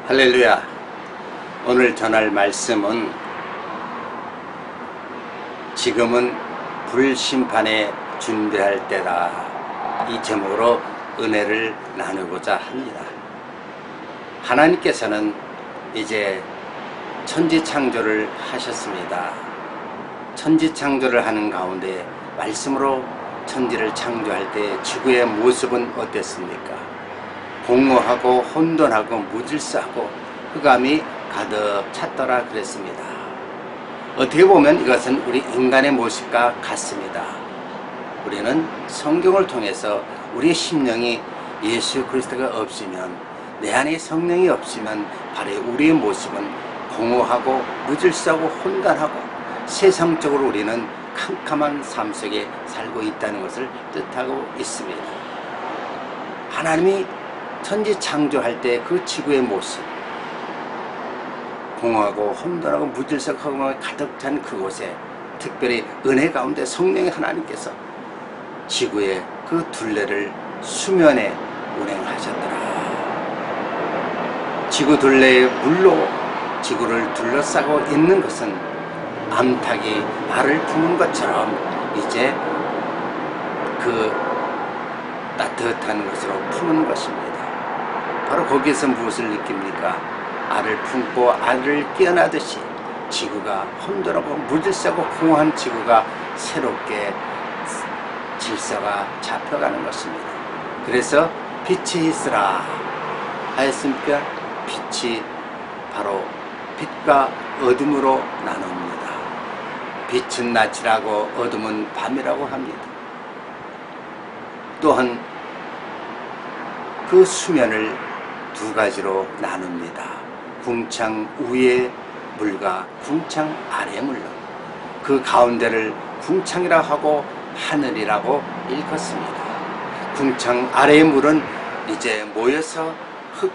할렐루야. 오늘 전할 말씀은 지금은 불심판에 준비할 때다, 이 제목으로 은혜를 나누고자 합니다. 하나님께서는 이제 천지창조를 하셨습니다. 천지창조를 하는 가운데 말씀으로 천지를 창조할 때 지구의 모습은 어땠습니까? 공허하고 혼돈하고 무질서하고 흑암이 가득 찼더라 그랬습니다. 어떻게 보면 이것은 우리 인간의 모습과 같습니다. 우리는 성경을 통해서 우리의 심령이 예수 그리스도가 없으면, 내 안에 성령이 없으면 바로 우리의 모습은 공허하고 무질서하고 혼돈하고 세상적으로 우리는 캄캄한 삶 속에 살고 있다는 것을 뜻하고 있습니다. 하나님이 천지 창조할 때 그 지구의 모습, 공허하고 혼돈하고 무질서하고 가득 찬 그곳에 특별히 은혜 가운데 성령의 하나님께서 지구의 그 둘레를 수면에 운행하셨더라. 지구 둘레의 물로 지구를 둘러싸고 있는 것은 암탉이 알을 품은 것처럼 이제 그 따뜻한 것으로 푸는 것입니다. 바로 거기에서 무엇을 느낍니까? 알을 품고 알을 깨어나듯이 지구가 혼돈하고 무질서하고 공허한 지구가 새롭게 질서가 잡혀가는 것입니다. 그래서 빛이 있으라 하였으니까 빛이 바로 빛과 어둠으로 나눕니다. 빛은 낮이라고 어둠은 밤이라고 합니다. 또한 그 수면을 두 가지로 나눕니다. 궁창 위의 물과 궁창 아래의 물로, 그 가운데를 궁창이라 하고 하늘이라고 일컫습니다. 궁창 아래의 물은 이제 모여서 흙,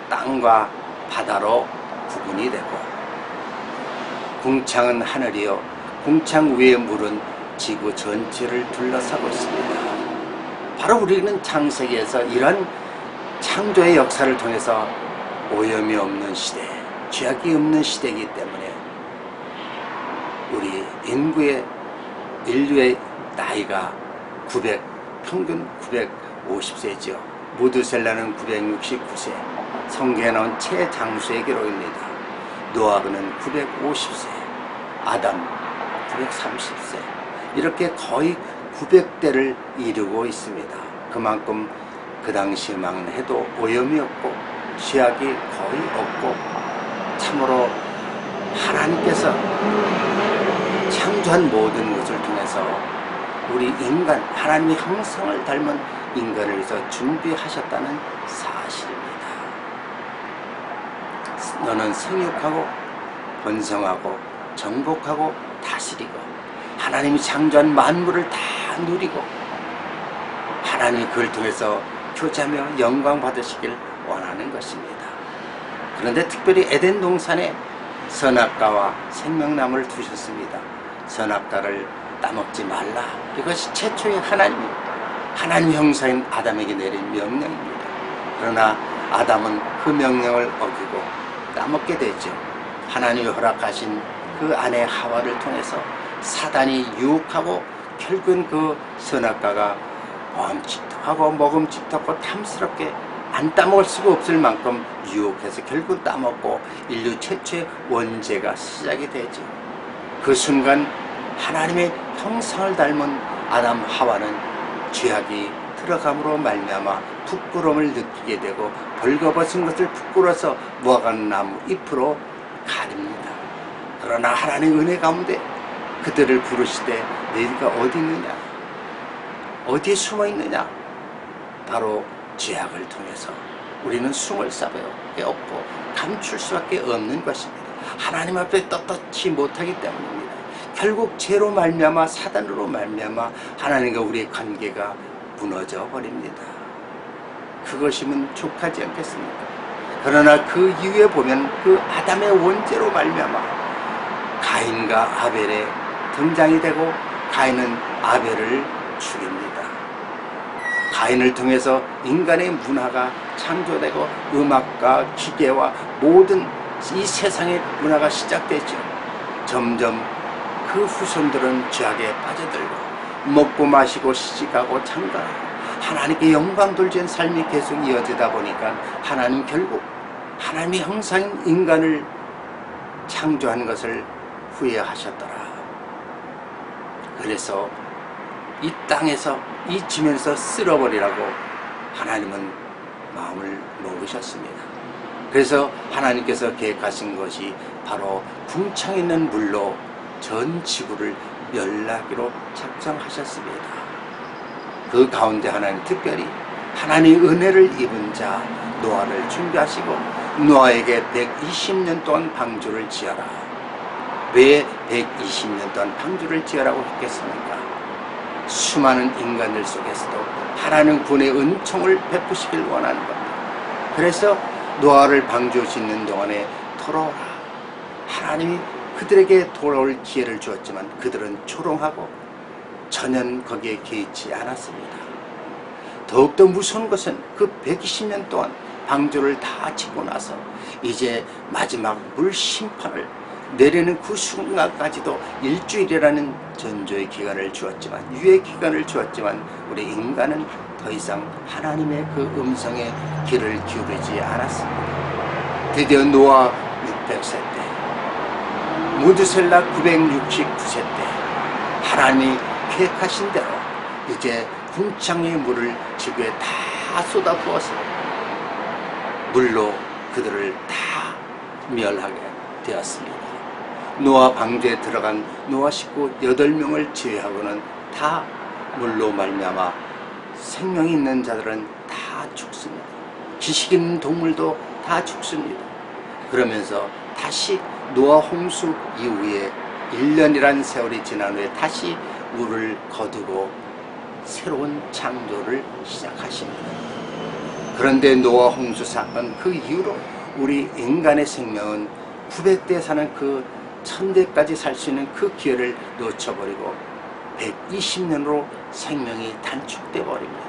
땅과 바다로 구분이 되고, 궁창은 하늘이요 궁창 위의 물은 지구 전체를 둘러싸고 있습니다. 바로 우리는 창세기에서 이런 창조의 역사를 통해서 오염이 없는 시대, 죄악이 없는 시대이기 때문에 우리 인류의 나이가 평균 950세죠. 무드셀라는 969세, 성경에 나온 최장수의 기록입니다. 노아는 950세, 아담 930세, 이렇게 거의 900대를 이루고 있습니다. 그만큼 그 당시만 해도 오염이 없고 죄악이 거의 없고, 참으로 하나님께서 창조한 모든 것을 통해서 우리 인간, 하나님의 형상을 닮은 인간을 위해서 준비하셨다는 사실입니다. 너는 생육하고 번성하고 정복하고 다스리고 하나님이 창조한 만물을 다 누리고 하나님이 그걸 통해서 교제하며 영광 받으시길 원하는 것입니다. 그런데 특별히 에덴 동산에 선악과와 생명나무를 두셨습니다. 선악과를 따먹지 말라, 이것이 최초의 하나님 형상인 아담에게 내린 명령입니다. 그러나 아담은 그 명령을 어기고 따먹게 되죠. 하나님이 허락하신 그 아내 하와를 통해서 사단이 유혹하고 결국은 그 선악과가 먹음직도 하고 먹음직도 하고 탐스럽게 안 따먹을 수가 없을 만큼 유혹해서 결국 따먹고 인류 최초의 원죄가 시작이 되죠. 그 순간 하나님의 형상을 닮은 아담 하와는 죄악이 들어감으로 말미암아 부끄러움을 느끼게 되고 벌거벗은 것을 부끄러워서 무화과 나무 잎으로 가립니다. 그러나 하나님의 은혜 가운데 그들을 부르시되 너희가 어디 있느냐, 어디에 숨어 있느냐. 바로 죄악을 통해서 우리는 숨을 싸매어 없고 감출 수밖에 없는 것입니다. 하나님 앞에 떳떳지 못하기 때문입니다. 결국 죄로 말미암아 사단으로 말미암아 하나님과 우리의 관계가 무너져 버립니다. 그것이면 족하지 않겠습니까? 그러나 그 이후에 보면 그 아담의 원죄로 말미암아 가인과 아벨의 등장이 되고, 가인은 아벨을 죽입니다. 가인을 통해서 인간의 문화가 창조되고 음악과 기계와 모든 이 세상의 문화가 시작되죠. 점점 그 후손들은 죄악에 빠져들고 먹고 마시고 시집가고 장가하고 하나님께 영광 돌리는 삶이 계속 이어지다 보니까 하나님 결국 하나님이 형상인 인간을 창조한 것을 후회하셨더라. 그래서 이 땅에서 이 지면서 쓸어버리라고 하나님은 마음을 먹으셨습니다. 그래서 하나님께서 계획하신 것이 바로 궁창 있는 물로 전 지구를 멸하기로 작정하셨습니다. 그 가운데 하나님 특별히 하나님의 은혜를 입은 자 노아를 준비하시고 노아에게 120년 동안 방주를 지어라. 왜 120년 동안 방주를 지어라고 했겠습니까? 수많은 인간들 속에서도 하나님 구원의 은총을 베푸시길 원하는 겁니다. 그래서 노아를 방주 짓는 동안에 돌아오라. 하나님이 그들에게 돌아올 기회를 주었지만 그들은 조롱하고 전혀 거기에 개의치 않았습니다. 더욱더 무서운 것은 그 120년 동안 방주를 다 짓고 나서 이제 마지막 물 심판을 내리는 그 순간까지도 일주일이라는 전조의 기간을 주었지만 유예 기간을 주었지만 우리 인간은 더 이상 하나님의 그 음성에 귀를 기울이지 않았습니다. 드디어 노아 600세 때 무드셀라 969세 때 하나님이 계획하신 대로 이제 궁창의 물을 지구에 다 쏟아부어서 물로 그들을 다 멸하게 되었습니다. 노아 방주에 들어간 노아 식구 8명을 제외하고는 다 물로 말미암아 생명이 있는 자들은 다 죽습니다. 지식 있는 동물도 다 죽습니다. 그러면서 다시 노아 홍수 이후에 1년이란 세월이 지난 후에 다시 물을 거두고 새로운 창조를 시작하십니다. 그런데 노아 홍수 사건 그 이후로 우리 인간의 생명은 900대 사는 그 1000대까지 살 수 있는 그 기회를 놓쳐버리고 120년으로 생명이 단축돼 버립니다.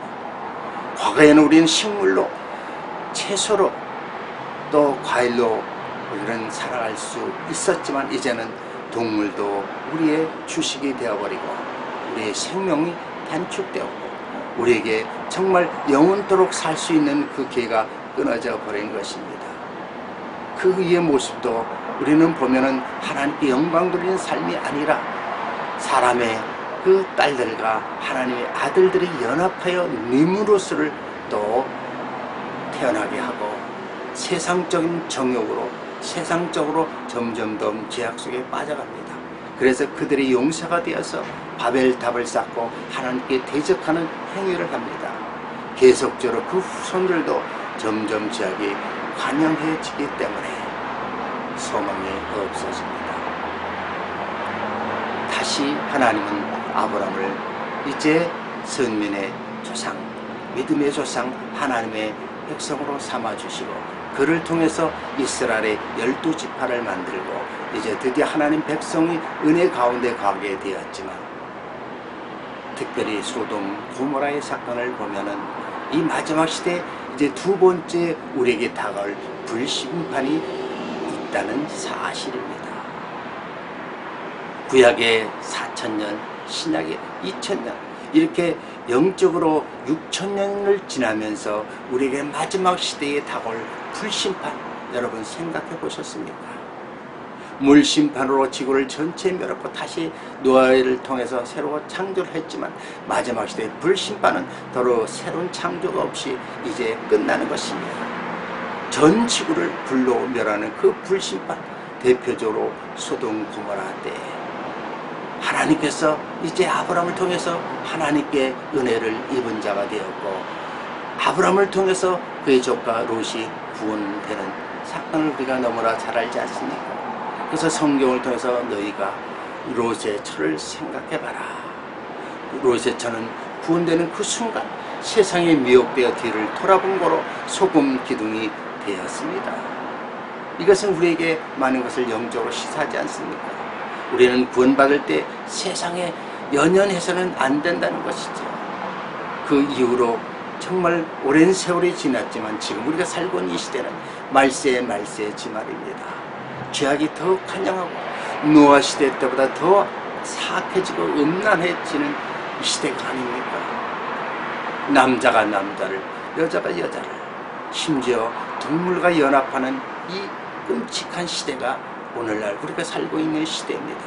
과거에는 우리는 식물로 채소로 또 과일로 우리는 살아갈 수 있었지만 이제는 동물도 우리의 주식이 되어버리고 우리의 생명이 단축되었고 우리에게 정말 영원토록 살 수 있는 그 기회가 끊어져 버린 것입니다. 그 위의 모습도 우리는 보면은 하나님께 영광 돌리는 삶이 아니라 사람의 그 딸들과 하나님의 아들들이 연합하여 니무롯을 또 태어나게 하고 세상적인 정욕으로 세상적으로 점점 더 죄악 속에 빠져갑니다. 그래서 그들이 용사가 되어서 바벨탑을 쌓고 하나님께 대적하는 행위를 합니다. 계속적으로 그 후손들도 점점 죄악이 관영해지기 때문에 소망이 없어집니다. 다시 하나님은 아브라함을 이제 선민의 조상, 믿음의 조상, 하나님의 백성으로 삼아주시고 그를 통해서 이스라엘의 12지파를 만들고 이제 드디어 하나님 백성이 은혜 가운데 가게 되었지만 특별히 소돔 고모라의 사건을 보면은 이 마지막 시대에 이제 두 번째 우리에게 다가올 불심판이 있다는 사실입니다. 구약의 4000년, 신약의 2000년 이렇게 영적으로 6000년을 지나면서 우리에게 마지막 시대에 다가올 불심판 여러분 생각해 보셨습니까? 물심판으로 지구를 전체 멸하고 다시 노아를 통해서 새로 창조를 했지만 마지막 시대의 불심판은 더러 새로운 창조가 없이 이제 끝나는 것입니다. 전 지구를 불로 멸하는 그 불심판 대표적으로 소돔 고모라 때 하나님께서 이제 아브라함을 통해서 하나님께 은혜를 입은 자가 되었고 아브라함을 통해서 그의 조카 롯이 구원되는 사건을 우리가 너무나 잘 알지 않습니까? 그래서 성경을 통해서 너희가 롯의 처를 생각해봐라. 롯의 처는 구원되는 그 순간 세상에 미혹되어 뒤를 돌아본 거로 소금 기둥이 되었습니다. 이것은 우리에게 많은 것을 영적으로 시사하지 않습니까? 우리는 구원받을 때 세상에 연연해서는 안 된다는 것이죠. 그 이후로 정말 오랜 세월이 지났지만 지금 우리가 살고 있는 이 시대는 말세의 지말입니다. 죄악이 더 간영하고 노아 시대 때보다 더 사악해지고 음란해지는 이 시대가 아닙니까? 남자가 남자를, 여자가 여자를, 심지어 동물과 연합하는 이 끔찍한 시대가 오늘날 우리가 살고 있는 시대입니다.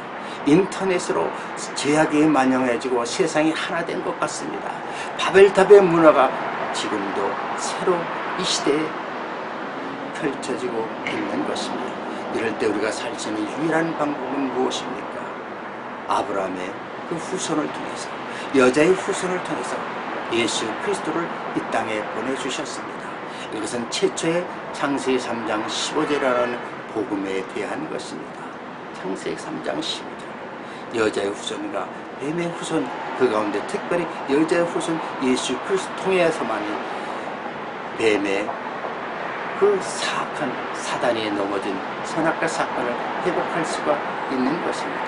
인터넷으로 죄악이 만영해지고 세상이 하나 된 것 같습니다. 바벨탑의 문화가 지금도 새로 이 시대에 펼쳐지고 있는 것입니다. 이럴 때 우리가 살 수 있는 유일한 방법은 무엇입니까? 아브라함의 그 후손을 통해서, 여자의 후손을 통해서 예수 그리스도를 이 땅에 보내주셨습니다. 이것은 최초의 창세기 3장 15절이라는 복음에 대한 것입니다. 창세기 3장 15절. 여자의 후손과 뱀의 후손, 그 가운데 특별히 여자의 후손 예수 그리스도 통해서만이 뱀의 그 사악한 사단에 넘어진 선악과 사건을 회복할 수가 있는 것입니다.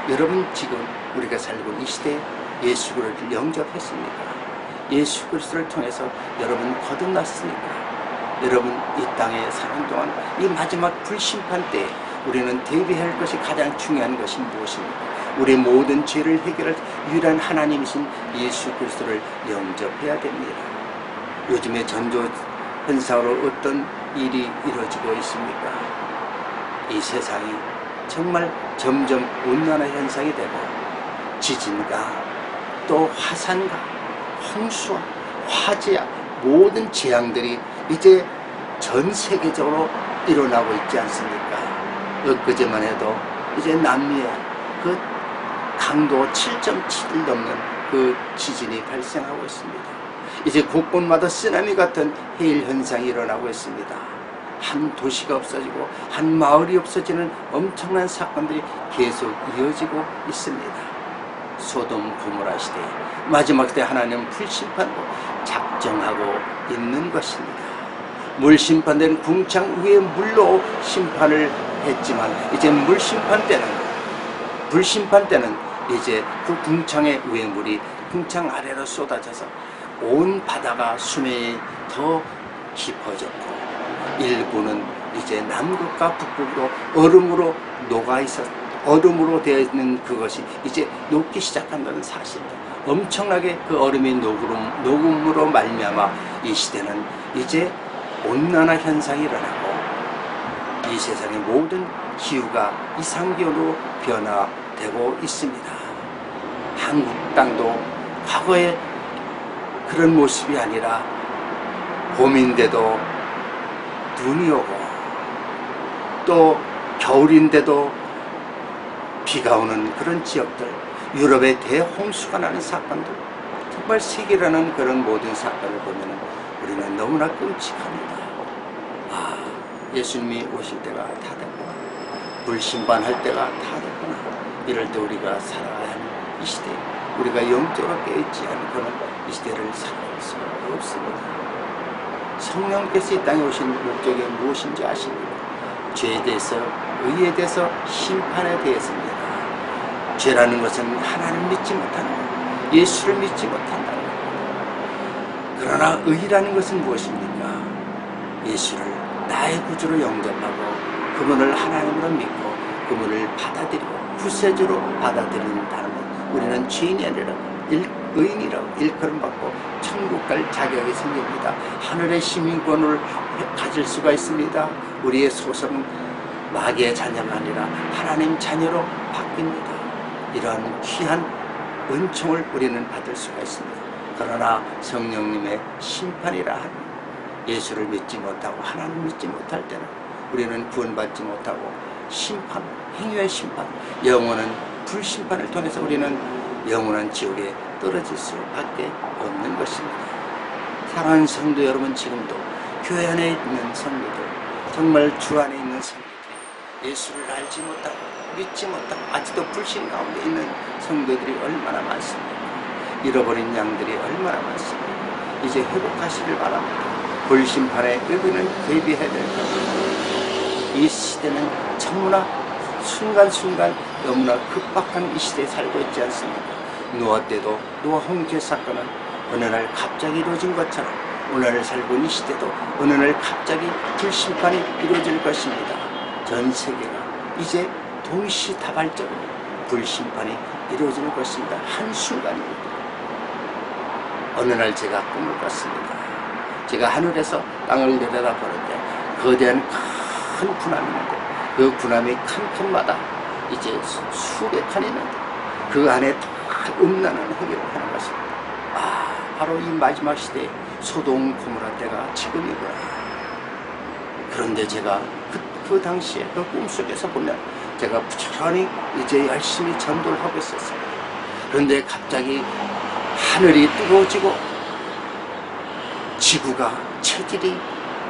여러분, 지금 우리가 살고 있는 이 시대에 예수 그리스도를 영접했습니까? 예수 그리스도를 통해서 여러분 거듭났습니까? 여러분, 이 땅에 사는 동안 이 마지막 불심판 때에 우리는 대비해야 할 것이 가장 중요한 것이 무엇입니까? 우리의 모든 죄를 해결할 유일한 하나님이신 예수 그리스도를 영접해야 됩니다. 요즘에 전조 현상으로 어떤 일이 이루어지고 있습니까? 이 세상이 정말 점점 온난화 현상이 되고 지진과 또 화산과 홍수와 화재와 모든 재앙들이 이제 전 세계적으로 일어나고 있지 않습니까? 엊그제만 해도 이제 남미에 그 강도 7.7을 넘는 그 지진이 발생하고 있습니다. 이제 곳곳마다 쓰나미 같은 해일 현상이 일어나고 있습니다. 한 도시가 없어지고 한 마을이 없어지는 엄청난 사건들이 계속 이어지고 있습니다. 소돔 고모라 시대, 마지막 때 하나님은 불심판으로 작정하고 있는 것입니다. 물심판대는 궁창 위에 물로 심판을 했지만 이제 불심판 때는 이제 그 궁창의 위에 물이 궁창 아래로 쏟아져서 온 바다가 수면이 더 깊어졌고 일부는 이제 남극과 북극으로 얼음으로 얼음으로 되어 있는 그것이 이제 녹기 시작한다는 사실입니다. 엄청나게 그 얼음이 녹음으로 말미암아 이 시대는 이제 온난화 현상이 일어나고 이 세상의 모든 기후가 이상기온으로 변화되고 있습니다. 한국 땅도 과거에 그런 모습이 아니라 봄인데도 눈이 오고 또 겨울인데도 비가 오는 그런 지역들, 유럽의 대홍수가 나는 사건들, 정말 세계라는 그런 모든 사건을 보면 우리는 너무나 끔찍합니다. 예수님이 오실 때가 다 됐구나. 불심판할 때가 다 됐구나. 이럴 때 우리가 살아가야 하는 이 시대, 우리가 영적으로 깨어있지 않고는 이 시대를 살아갈 수가 없습니다. 성령께서 이 땅에 오신 목적이 무엇인지 아십니까? 죄에 대해서, 의에 대해서, 심판에 대해서입니다. 죄라는 것은 하나님을 믿지 못하는 것, 예수를 믿지 못한다는 것. 그러나 의라는 것은 무엇입니까? 예수를 나의 구주로 영접하고 그분을 하나님으로 믿고 그분을 받아들이고 구세주로 받아들인다는 것. 우리는 죄인이 아니라 의인이라고 일컬음받고 천국 갈 자격이 생깁니다. 하늘의 시민권을 가질 수가 있습니다. 우리의 소속은 마귀의 자녀가 아니라 하나님 자녀로 바뀝니다. 이러한 귀한 은총을 우리는 받을 수가 있습니다. 그러나 성령님의 심판이라 하는 예수를 믿지 못하고 하나님을 믿지 못할 때는 우리는 구원받지 못하고 심판, 행위의 심판, 영원한 불심판을 통해서 우리는 영원한 지옥에 떨어질 수밖에 없는 것입니다. 사랑하는 성도 여러분, 지금도 교회 안에 있는 성도들, 정말 주 안에 있는 성도들, 예수를 알지 못하고 믿지 못하고 아직도 불신 가운데 있는 성도들이 얼마나 많습니까? 잃어버린 양들이 얼마나 많습니까? 이제 회복하시길 바랍니다. 불심판에 우리는 대비해야 될 겁니다. 이 시대는 너무나 순간순간 너무나 급박한 이 시대에 살고 있지 않습니까? 노아 때도 노아 홍수 사건은 어느 날 갑자기 이루어진 것처럼 오늘 살고 있는 이 시대도 어느 날 갑자기 불심판이 이루어질 것입니다. 전 세계가 이제 동시다발적으로 불심판이 이루어질 것입니다. 한순간입니다. 어느 날 제가 꿈을 꿨습니다. 제가 하늘에서 땅을 내려다보는데 거대한 큰 군함이 있는데 그 군함이 칸 칸마다 이제 수백 칸이 있는데 그 안에 다 음란한 행위를 하는 것입니다. 바로 이 마지막 시대에 소돔 고모라 때가 지금이구나. 그런데 제가 그 당시에 그 꿈속에서 보면 제가 부지런히 이제 열심히 전도를 하고 있었어요. 그런데 갑자기 하늘이 뜨거워지고 지구가 체질이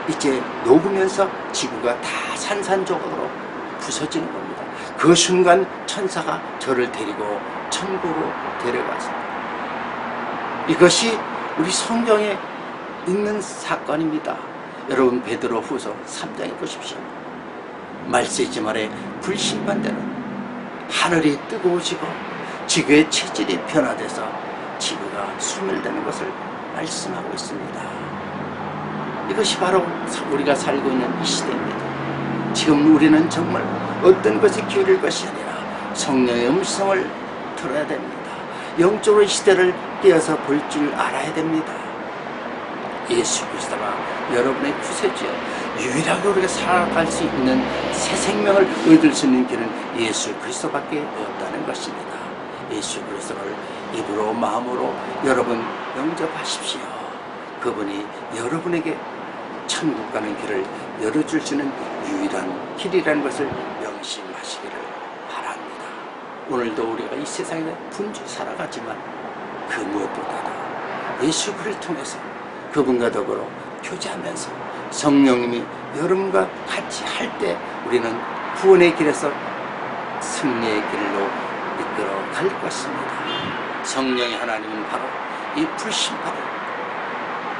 이제 녹으면서 지구가 다 산산조각으로 부서지는 겁니다. 그 순간 천사가 저를 데리고 천국으로 데려갔습니다. 이것이 우리 성경에 있는 사건입니다. 여러분 베드로후서 3장에 보십시오. 말세지말에 불심판되는 하늘이 뜨거워지고 지구의 체질이 변화돼서 지구가 소멸되는 것을 말씀하고 있습니다. 이것이 바로 우리가 살고 있는 이 시대입니다. 지금 우리는 정말 어떤 것이 기울일 것이 아니라 성령의 음성을 들어야 됩니다. 영적으로 이 시대를 떼어서 볼 줄 알아야 됩니다. 예수 그리스도가 여러분의 구세주여, 유일하게 우리가 살아갈 수 있는 새 생명을 얻을 수 있는 길은 예수 그리스도밖에 없다는 것입니다. 예수 그리스도를 입으로 마음으로 여러분 영접하십시오. 그분이 여러분에게 천국 가는 길을 열어줄 수 있는 유일한 길이라는 것을 명심하시기를 바랍니다. 오늘도 우리가 이 세상에 분주히 살아가지만 그 무엇보다도 예수 그리스도를 통해서 그분과 더불어 교제하면서 성령님이 여러분과 같이 할 때 우리는 구원의 길에서 승리의 길로 이끌어 갈 것입니다. 성령의 하나님은 바로 이 불심판의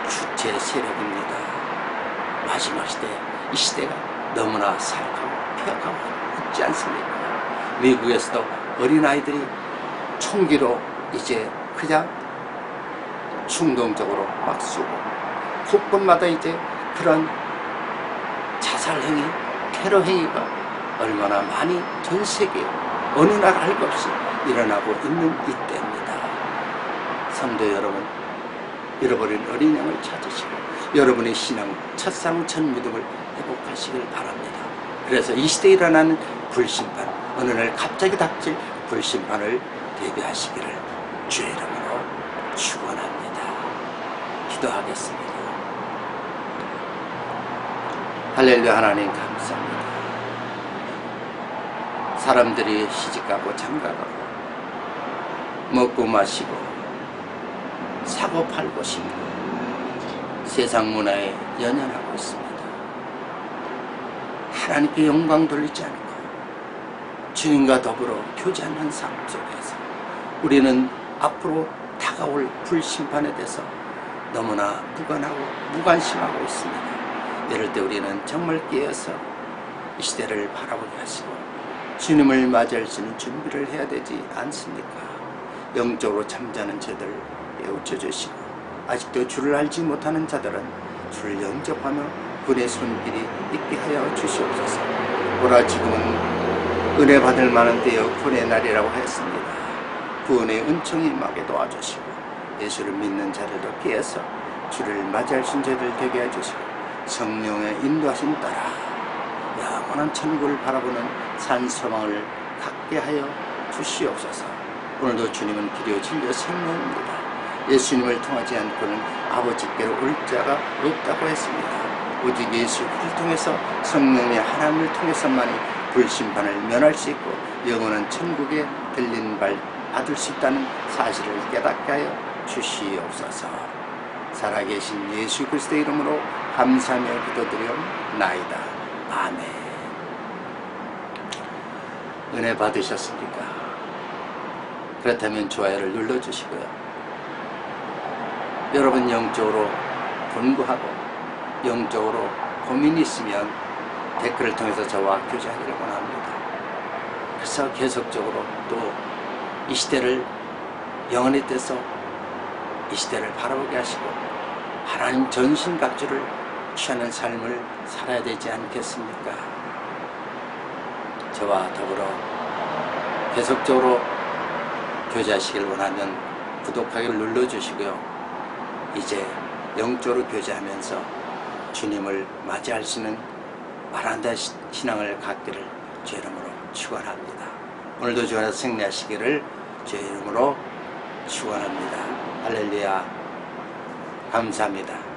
주체 세력입니다. 마지막 시대, 이 시대가 너무나 사악하고 폐악하고 있지 않습니까? 미국에서도 어린아이들이 총기로 이제 그냥 충동적으로 막 쏘고 곳곳마다 이제 그런 자살행위, 테러행위가 얼마나 많이 전 세계에 어느 나라 할 것 없이 일어나고 있는 이때입니다. 성도 여러분, 잃어버린 어린 양을 찾으시고 여러분의 신앙, 첫상 첫 믿음을 회복하시길 바랍니다. 그래서 이 시대에 일어나는 불심판, 어느 날 갑자기 닥칠 불심판을 대비하시기를 주의 이름으로 축원합니다. 기도하겠습니다. 할렐루야. 하나님 감사합니다. 사람들이 시집가고 장가가고 먹고 마시고 사고 팔고 싶고 세상 문화에 연연하고 있습니다. 하나님께 영광 돌리지 않고 주님과 더불어 교제하는 삶 속에서 우리는 앞으로 다가올 불심판에 대해서 너무나 무관하고 무관심하고 있습니다. 이럴 때 우리는 정말 깨어서 이 시대를 바라보게 하시고 주님을 맞이할 수 있는 준비를 해야 되지 않습니까? 영적으로 잠자는 자들 깨우쳐 주시고 아직도 주를 알지 못하는 자들은 주를 영접하며 그의 손길이 있게 하여 주시옵소서. 오라 지금은 은혜 받을 만한 때여 구원의 날이라고 했습니다. 구원의 은총이 임하게 도와주시고 예수를 믿는 자들도 깨어서 주를 맞이할 수 있는 자들 되게 해주시고 성령의 인도하심 따라 영원한 천국을 바라보는 산소망을 갖게 하여 주시옵소서. 오늘도 주님은 길이요 진리요 생명입니다. 예수님을 통하지 않고는 아버지께로 올 자가 없다고 했습니다. 오직 예수 그리스도를 통해서 성령의 하나님을 통해서만이 불심판을 면할 수 있고 영원한 천국에 들린 발 받을 수 있다는 사실을 깨닫게 하여 주시옵소서. 살아계신 예수 그리스도의 이름으로 감사하며 기도드리옵나이다. 아멘. 은혜 받으셨습니까? 그렇다면 좋아요를 눌러주시고요. 여러분 영적으로 분구하고 영적으로 고민이 있으면 댓글을 통해서 저와 교제하기를 원합니다. 그래서 계속적으로 또 이 시대를 영원히 떼서 이 시대를 바라보게 하시고 하나님 전신갑주를 취하는 삶을 살아야 되지 않겠습니까? 저와 더불어 계속적으로 교제하시길 원하면 구독하기를 눌러주시고요. 이제 영적으로 교제하면서 주님을 맞이할 수 있는 마란다 신앙을 갖기를 주의 이름으로 축원합니다. 오늘도 주 안에서 승리하시기를 주의 이름으로 축원합니다. 할렐루야. 감사합니다.